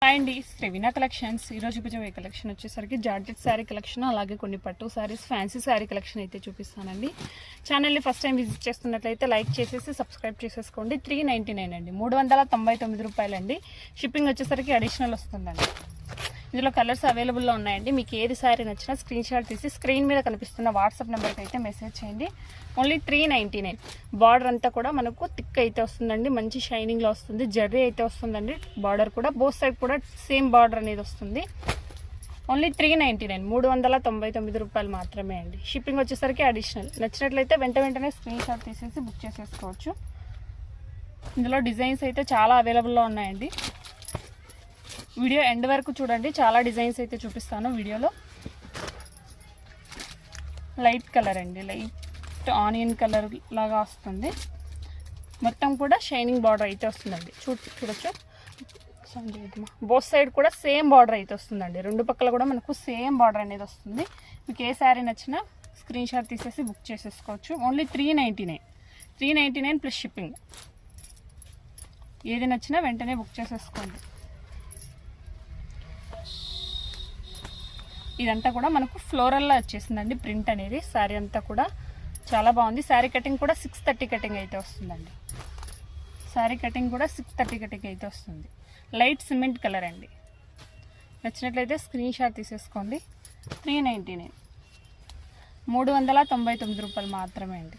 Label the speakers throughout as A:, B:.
A: అండి శ్రీవినా కలెక్షన్స్ ఈరోజు చూపించే కలెక్షన్ వచ్చేసరికి జార్జెట్ శారీ కలెక్షన్, అలాగే కొన్ని పట్టు శారీస్, ఫ్యాన్సీ శారీ కలెక్షన్ అయితే చూపిస్తానండి. ఛానల్ని ఫస్ట్ టైం విజిట్ చేస్తున్నట్లయితే లైక్ చేసేసి సబ్స్క్రైబ్ చేసేసుకోండి. 399 అండి, 399 రూపాయలండి. షిప్పింగ్ వచ్చేసరికి అడిషనల్ వస్తుందండి. ఇందులో కలర్స్ అవైలబుల్లో ఉన్నాయండి. మీకు ఏది శారీ నచ్చినా స్క్రీన్ షాట్ తీసి స్క్రీన్ మీద కనిపిస్తున్న వాట్సాప్ నెంబర్కి అయితే మెసేజ్ చేయండి. ఓన్లీ 399. బార్డర్ అంతా కూడా మనకు థిక్ అయితే వస్తుందండి, మంచి షైనింగ్లో వస్తుంది. జర్రీ అయితే వస్తుందండి. బార్డర్ కూడా బోత్ సైడ్ కూడా సేమ్ బార్డర్ అనేది వస్తుంది. ఓన్లీ 399, 399 రూపాయలు మాత్రమే అండి. షిప్పింగ్ వచ్చేసరికి అడిషనల్. నచ్చినట్లయితే వెంటనే స్క్రీన్ షాట్ తీసేసి బుక్ చేసేసుకోవచ్చు. ఇందులో డిజైన్స్ అయితే చాలా అవైలబుల్లో ఉన్నాయండి. వీడియో ఎండ్ వరకు చూడండి, చాలా డిజైన్స్ అయితే చూపిస్తాను వీడియోలో. లైట్ కలర్ అండి, లైట్ ఆనియన్ కలర్ లాగా వస్తుంది. మొత్తం కూడా షైనింగ్ బార్డర్ అయితే వస్తుందండి. చూడొచ్చు. బోత్ సైడ్ కూడా సేమ్ బార్డర్ అయితే వస్తుందండి. రెండు పక్కల కూడా మనకు సేమ్ బార్డర్ అనేది వస్తుంది. మీకు ఏ శారీ నచ్చినా స్క్రీన్ షాట్ తీసేసి బుక్ చేసేసుకోవచ్చు. Only 399 plus shipping. ఏది నచ్చినా వెంటనే బుక్ చేసేసుకోండి. ఇదంతా కూడా మనకు ఫ్లోరల్లో వచ్చేసిందండి ప్రింట్ అనేది. శారీ అంతా కూడా చాలా బాగుంది. శారీ కటింగ్ కూడా 630 కటింగ్ అయితే వస్తుందండి. శారీ కటింగ్ కూడా 630 కటింగ్ అయితే వస్తుంది. లైట్ సిమెంట్ కలర్ అండి. నచ్చినట్లయితే స్క్రీన్ షాట్ తీసేసుకోండి. 399, 399 రూపాయలు మాత్రమే అండి.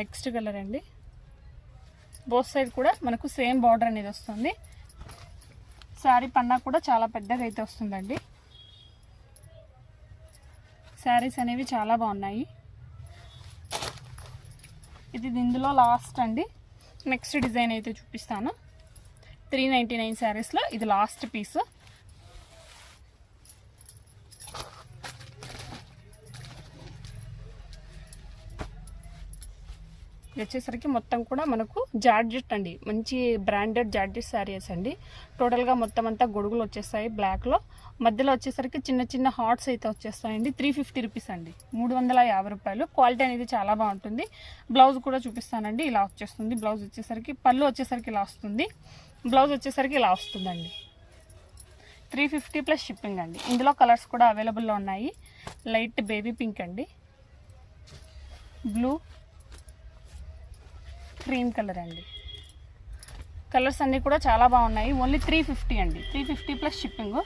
A: నెక్స్ట్ కలర్ అండి. బోత్ సైడ్ కూడా మనకు సేమ్ బార్డర్ అనేది వస్తుంది. శారీ పన్నా కూడా చాలా పెద్దగా అయితే వస్తుందండి. శారీస్ అనేవి చాలా బాగున్నాయి. ఇది ఇందులో లాస్ట్ అండి. నెక్స్ట్ డిజైన్ అయితే చూపిస్తాను. 399 శారీస్లో ఇది లాస్ట్ పీస్. ఇది వచ్చేసరికి మొత్తం కూడా మనకు జార్జెట్ అండి, మంచి బ్రాండెడ్ జార్జెట్ శారీస్ అండి. టోటల్గా మొత్తం అంతా గొడుగులు వచ్చేస్తాయి బ్లాక్లో. మధ్యలో వచ్చేసరికి చిన్న చిన్న హార్ట్స్ అయితే వచ్చేస్తాయండి. 350 రూపీస్ అండి, 350 రూపాయలు. క్వాలిటీ అనేది చాలా బాగుంటుంది. బ్లౌజ్ కూడా చూపిస్తానండి. ఇలా వచ్చేస్తుంది బ్లౌజ్ వచ్చేసరికి. పళ్ళు వచ్చేసరికి ఇలా వస్తుంది. బ్లౌజ్ వచ్చేసరికి ఇలా వస్తుందండి. 350 ప్లస్ షిప్పింగ్ అండి. ఇందులో కలర్స్ కూడా అవైలబుల్లో ఉన్నాయి. లైట్ బేబీ పింక్ అండి, బ్లూ, క్రీమ్ కలర్ అండి. కలర్స్ అన్నీ కూడా చాలా బాగున్నాయి. ఓన్లీ 350 అండి, 350 ప్లస్ షిప్పింగ్.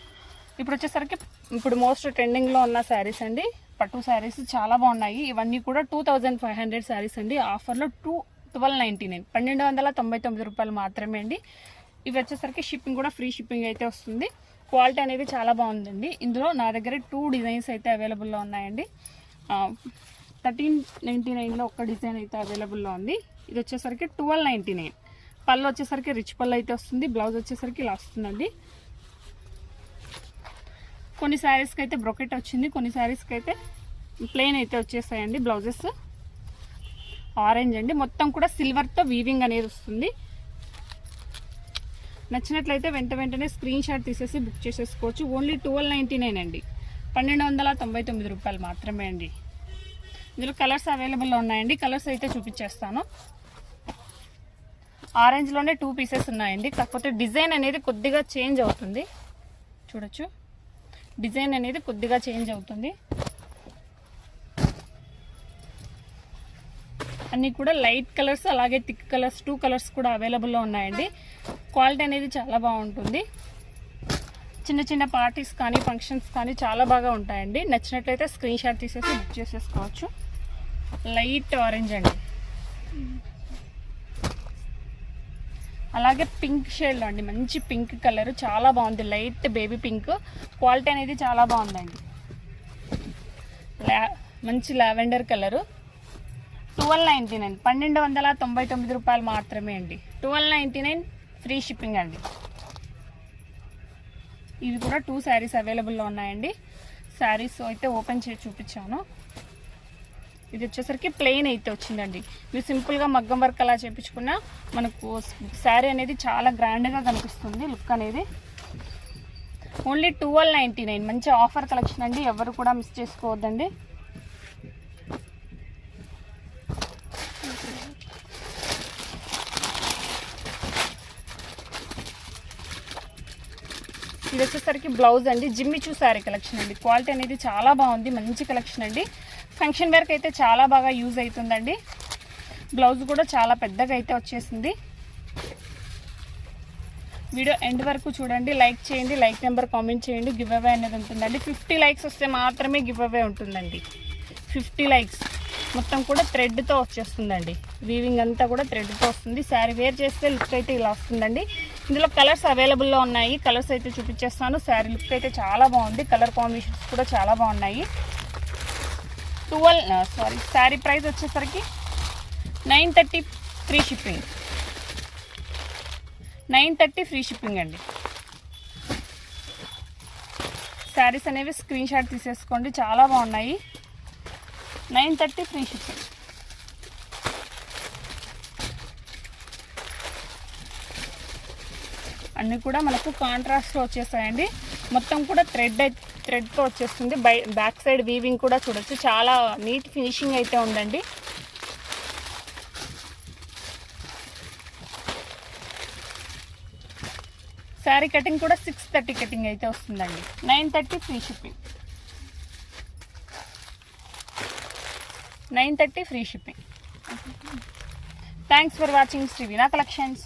A: ఇప్పుడు వచ్చేసరికి ఇప్పుడు మోస్ట్ ట్రెండింగ్లో ఉన్న శారీస్ అండి, పట్టు శారీస్ చాలా బాగున్నాయి. ఇవన్నీ కూడా 2500 శారీస్ అండి. ఆఫర్లో 1299, 1299 రూపాయలు మాత్రమే అండి. ఇవి వచ్చేసరికి షిప్పింగ్ కూడా ఫ్రీ షిప్పింగ్ అయితే వస్తుంది. క్వాలిటీ అనేది చాలా బాగుందండి. ఇందులో నా దగ్గర 2 డిజైన్స్ అయితే అవైలబుల్లో ఉన్నాయండి. 1399లో ఒక డిజైన్ అయితే అవైలబుల్లో ఉంది. ఇది వచ్చేసరికి 1299. పళ్ళు వచ్చేసరికి రిచ్ పళ్ళు అయితే వస్తుంది. బ్లౌజ్ వచ్చేసరికి ఇలా వస్తుందండి. కొన్ని శారీస్కి అయితే బ్రొకెట్ వచ్చింది, కొన్ని శారీస్కి అయితే ప్లెయిన్ అయితే వచ్చేస్తాయండి బ్లౌజెస్. ఆరెంజ్ అండి, మొత్తం కూడా సిల్వర్తో వీవింగ్ అనేది వస్తుంది. నచ్చినట్లయితే వెంటనే స్క్రీన్ షాట్ తీసేసి బుక్ చేసేసుకోవచ్చు. ఓన్లీ 1299 అండి, 1299 రూపాయలు మాత్రమే అండి. ఇందులో కలర్స్ అవైలబుల్లో ఉన్నాయండి. కలర్స్ అయితే చూపించేస్తాను. ఆరెంజ్లోనే 2 పీసెస్ ఉన్నాయండి. కాకపోతే డిజైన్ అనేది కొద్దిగా చేంజ్ అవుతుంది. చూడొచ్చు, డిజైన్ అనేది కొద్దిగా చేంజ్ అవుతుంది. అన్నీ కూడా లైట్ కలర్స్, అలాగే థిక్ కలర్స్, 2 కలర్స్ కూడా అవైలబుల్లో ఉన్నాయండి. క్వాలిటీ అనేది చాలా బాగుంటుంది. చిన్న చిన్న పార్టీస్ కానీ ఫంక్షన్స్ కానీ చాలా బాగా ఉంటాయండి. నచ్చినట్లయితే స్క్రీన్ షాట్ తీసేసి బుక్ చేసేసుకోవచ్చు. లైట్ ఆరెంజ్ అండి, అలాగే పింక్ షేడ్లో అండి, మంచి పింక్ కలర్ చాలా బాగుంది. Light baby pink. క్వాలిటీ అనేది చాలా బాగుందండి. మంచి లావెండర్ కలరు. 1299, 1299 రూపాయలు మాత్రమే అండి. 1299 ఫ్రీ షిప్పింగ్ అండి. ఇవి కూడా 2 శారీస్ అవైలబుల్లో ఉన్నాయండి. శారీస్ అయితే ఓపెన్ చేసి చూపించాను. ఇది వచ్చేసరికి ప్లెయిన్ అయితే వచ్చిందండి. మీరు సింపుల్గా మగ్గం వర్క్ అలా చేయించుకున్నా మనకు శారీ అనేది చాలా గ్రాండ్గా కనిపిస్తుంది లుక్ అనేది. ఓన్లీ 1299, మంచి ఆఫర్ కలెక్షన్ అండి. ఎవరు కూడా మిస్ చేసుకోవద్దండి. ఇది వచ్చేసరికి బ్లౌజ్ అండి. జిమ్మిచూ శారీ కలెక్షన్ అండి. క్వాలిటీ అనేది చాలా బాగుంది, మంచి కలెక్షన్ అండి. ఫంక్షన్ వేర్కి అయితే చాలా బాగా యూజ్ అవుతుందండి. బ్లౌజ్ కూడా చాలా పెద్దగా అయితే వచ్చేసింది. వీడియో ఎండ్ వరకు చూడండి, లైక్ చేయండి, లైక్ నెంబర్ కామెంట్ చేయండి. గివ్ అవే అనేది ఉంటుందండి. 50 లైక్స్ వస్తే మాత్రమే గివ్ అవే ఉంటుందండి. 50 లైక్స్. మొత్తం కూడా థ్రెడ్తో వచ్చేస్తుందండి. వీవింగ్ అంతా కూడా థ్రెడ్తో వస్తుంది. శారీ వేర్ చేస్తే లుక్ అయితే ఇలా వస్తుందండి. ఇందులో కలర్స్ అవైలబుల్లో ఉన్నాయి. కలర్స్ అయితే చూపించేస్తాను. శారీ లుక్ అయితే చాలా బాగుంది. కలర్ కాంబినేషన్స్ కూడా చాలా బాగున్నాయి. శారీ ప్రైస్ వచ్చేసరికి 930 ఫ్రీ షిప్పింగ్. 930 ఫ్రీ షిప్పింగ్ అండి. శారీస్ అనేవి స్క్రీన్ షాట్ తీసేసుకోండి, చాలా బాగున్నాయి. 930 ఫ్రీ షిప్పింగ్. అన్నీ కూడా మనకు కాంట్రాస్ట్లో వచ్చేస్తాయండి. మొత్తం కూడా థ్రెడ్తో వచ్చేస్తుంది. బ్యాక్ సైడ్ వీవింగ్ కూడా చూడొచ్చు, చాలా నీట్ ఫినిషింగ్ అయితే ఉందండి. శారీ కటింగ్ కూడా 630 కటింగ్ అయితే వస్తుందండి. 930 free shipping. 930 free shipping. Thanks for watching Shri Veena collections.